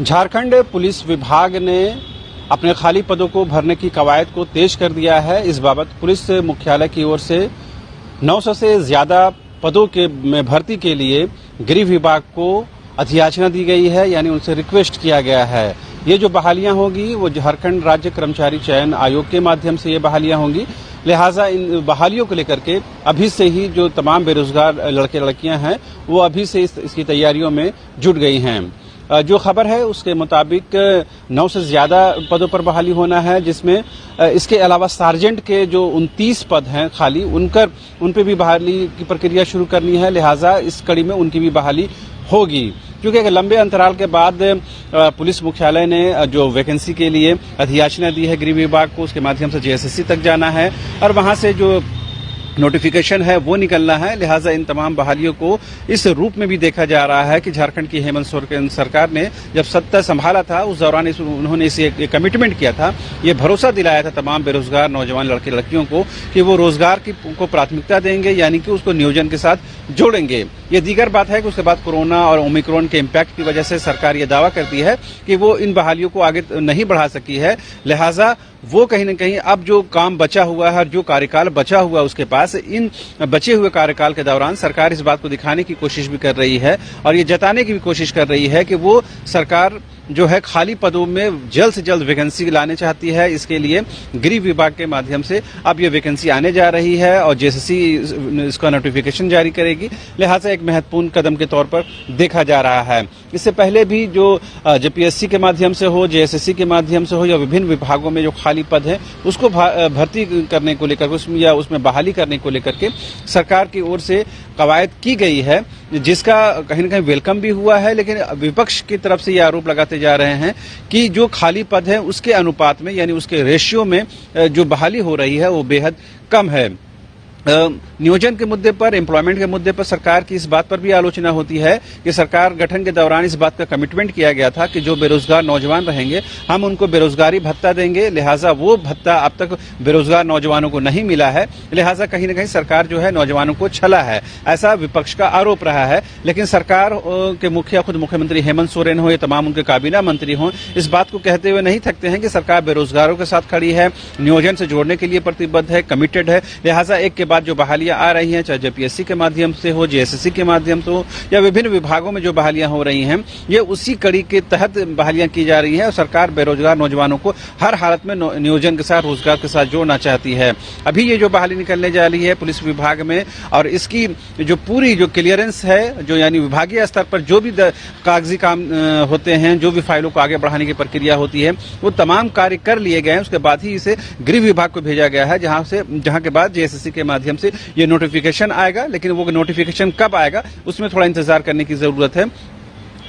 Jharkhand police विभाग ने अपने खाली पदों को भरने की कवायद को तेज कर दिया है। इस बाबत पुलिस मुख्यालय की ओर से 900 से ज्यादा पदों में भर्ती के लिए गृह विभाग को अधियाचना दी गई है, यानी उनसे रिक्वेस्ट किया गया है। ये जो बहालियां होगी वो झारखंड राज्य कर्मचारी चयन आयोग के माध्यम से ये बहालियां होंगी। लिहाजा इन बहालियों को लेकर के अभी से ही जो तमाम बेरोजगार लड़के लड़कियां हैं वो अभी से इसकी तैयारियों में जुट गई हैं। जो खबर है उसके मुताबिक 9 से ज्यादा पदों पर बहाली होना है, जिसमें इसके अलावा सार्जेंट के जो 29 पद हैं खाली उन पे भी बहाली की प्रक्रिया शुरू करनी है। लिहाजा इस कड़ी में उनकी भी बहाली होगी, क्योंकि एक लंबे अंतराल के बाद पुलिस मुख्यालय ने जो वैकेंसी के लिए अधियाचना दी है गृह विभाग को, उसके माध्यम से जेएसएससी तक जाना है और वहां से जो नोटिफिकेशन है वो निकलना है। लिहाजा इन तमाम बहालियों को इस रूप में भी देखा जा रहा है कि झारखंड की हेमंत सोरेन सरकार ने जब सत्ता संभाला था उस दौरान उन्होंने इसे कमिटमेंट किया था, ये भरोसा दिलाया था तमाम बेरोजगार नौजवान लड़के लड़कियों को कि वो रोजगार को प्राथमिकता देंगे, यानी कि उसको नियोजन के साथ जोड़ेंगे। ये दीगर बात है कि उसके बाद कोरोना और ओमिक्रॉन के इम्पैक्ट की वजह से सरकार ये दावा करती है कि वो इन बहालियों को आगे नहीं बढ़ा सकी है। लिहाजा वो कहीं न कहीं अब जो काम बचा हुआ है और जो कार्यकाल बचा हुआ है उसके पास, इन बचे हुए कार्यकाल के दौरान सरकार इस बात को दिखाने की कोशिश भी कर रही है और ये जताने की भी कोशिश कर रही है कि वो सरकार जो है खाली पदों में जल्द से जल्द वैकेंसी लाने चाहती है। इसके लिए गृह विभाग के माध्यम से अब ये वैकेंसी आने जा रही है और जेएसएससी इसका नोटिफिकेशन जारी करेगी। लिहाजा एक महत्वपूर्ण कदम के तौर पर देखा जा रहा है। इससे पहले भी जो जेपीएससी के माध्यम से हो, जेएसएससी के माध्यम से हो या विभिन्न विभागों में जो खाली पद है उसको भर्ती करने को लेकर उसमें बहाली करने को लेकर के सरकार की ओर से कवायद की गई है, जिसका कहीं न कहीं वेलकम भी हुआ है। लेकिन विपक्ष की तरफ से ये आरोप लगाते जा रहे हैं कि जो खाली पद है उसके अनुपात में, यानी उसके रेशियो में जो बहाली हो रही है वो बेहद कम है। नियोजन के मुद्दे पर, एम्प्लॉयमेंट के मुद्दे पर सरकार की इस बात पर भी आलोचना होती है कि सरकार गठन के दौरान इस बात का कमिटमेंट किया गया था कि जो बेरोजगार नौजवान रहेंगे हम उनको बेरोजगारी भत्ता देंगे। लिहाजा वो भत्ता अब तक बेरोजगार नौजवानों को नहीं मिला है। लिहाजा कहीं न कहीं सरकार जो है नौजवानों को छला है, ऐसा विपक्ष का आरोप रहा है। लेकिन सरकार के मुखिया खुद मुख्यमंत्री हेमंत सोरेन हो या तमाम उनके काबीना मंत्री हों, इस बात को कहते हुए नहीं थकते हैं कि सरकार बेरोजगारों के साथ खड़ी है, नियोजन से जोड़ने के लिए प्रतिबद्ध है, कमिटेड है। लिहाजा एक के बाद जो बहालियां आ रही हैं, चाहे जेपीएससी के माध्यम से हो, जेएसएससी के माध्यम से हो या विभिन्न विभागों में जो बहालियां हो रही हैं, ये उसी कड़ी के तहत बहालियां की जा रही है और सरकार बेरोजगार नौजवानों को हर हालत में नियोजन के साथ, रोजगार के साथ जोड़ना चाहती है। अभी ये जो बहाली निकलने जा रही है पुलिस विभाग में और इसकी जो पूरी जो क्लियरेंस है, जो यानी विभागीय स्तर पर जो भी कागजी काम होते हैं, जो भी फाइलों को आगे बढ़ाने की प्रक्रिया होती है, वो तमाम कार्य कर लिए गए हैं। उसके बाद ही इसे गृह विभाग को भेजा गया है, जहां के बाद जेएसएससी के माध्यम से ये नोटिफिकेशन आएगा। लेकिन वो नोटिफिकेशन कब आएगा उसमें थोड़ा इंतजार करने की जरूरत है।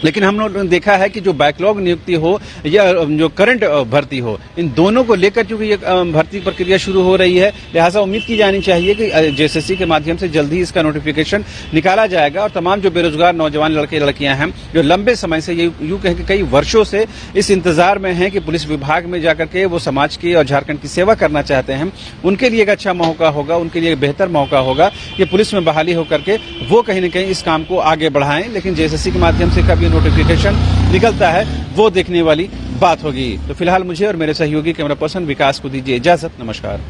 लेकिन हम लोगों ने देखा है कि जो बैकलॉग नियुक्ति हो या जो करंट भर्ती हो, इन दोनों को लेकर चूंकि ये भर्ती प्रक्रिया शुरू हो रही है, लिहाजा उम्मीद की जानी चाहिए कि जेएसएससी के माध्यम से जल्द ही इसका नोटिफिकेशन निकाला जाएगा और तमाम जो बेरोजगार नौजवान लड़के लड़कियां हैं जो लंबे समय से, यूं कहें कि कई वर्षों से इस इंतजार में हैं कि पुलिस विभाग में जाकर के वो समाज की और झारखंड की सेवा करना चाहते हैं, उनके लिए एक अच्छा मौका होगा, उनके लिए एक बेहतर मौका होगा कि पुलिस में बहाली होकर के वो कहीं न कहीं इस काम को आगे बढ़ाएं। लेकिन जेएसएससी के माध्यम से कब नोटिफिकेशन निकलता है वो देखने वाली बात होगी। तो फिलहाल मुझे और मेरे सहयोगी कैमरा पर्सन विकास को दीजिए इजाजत। नमस्कार।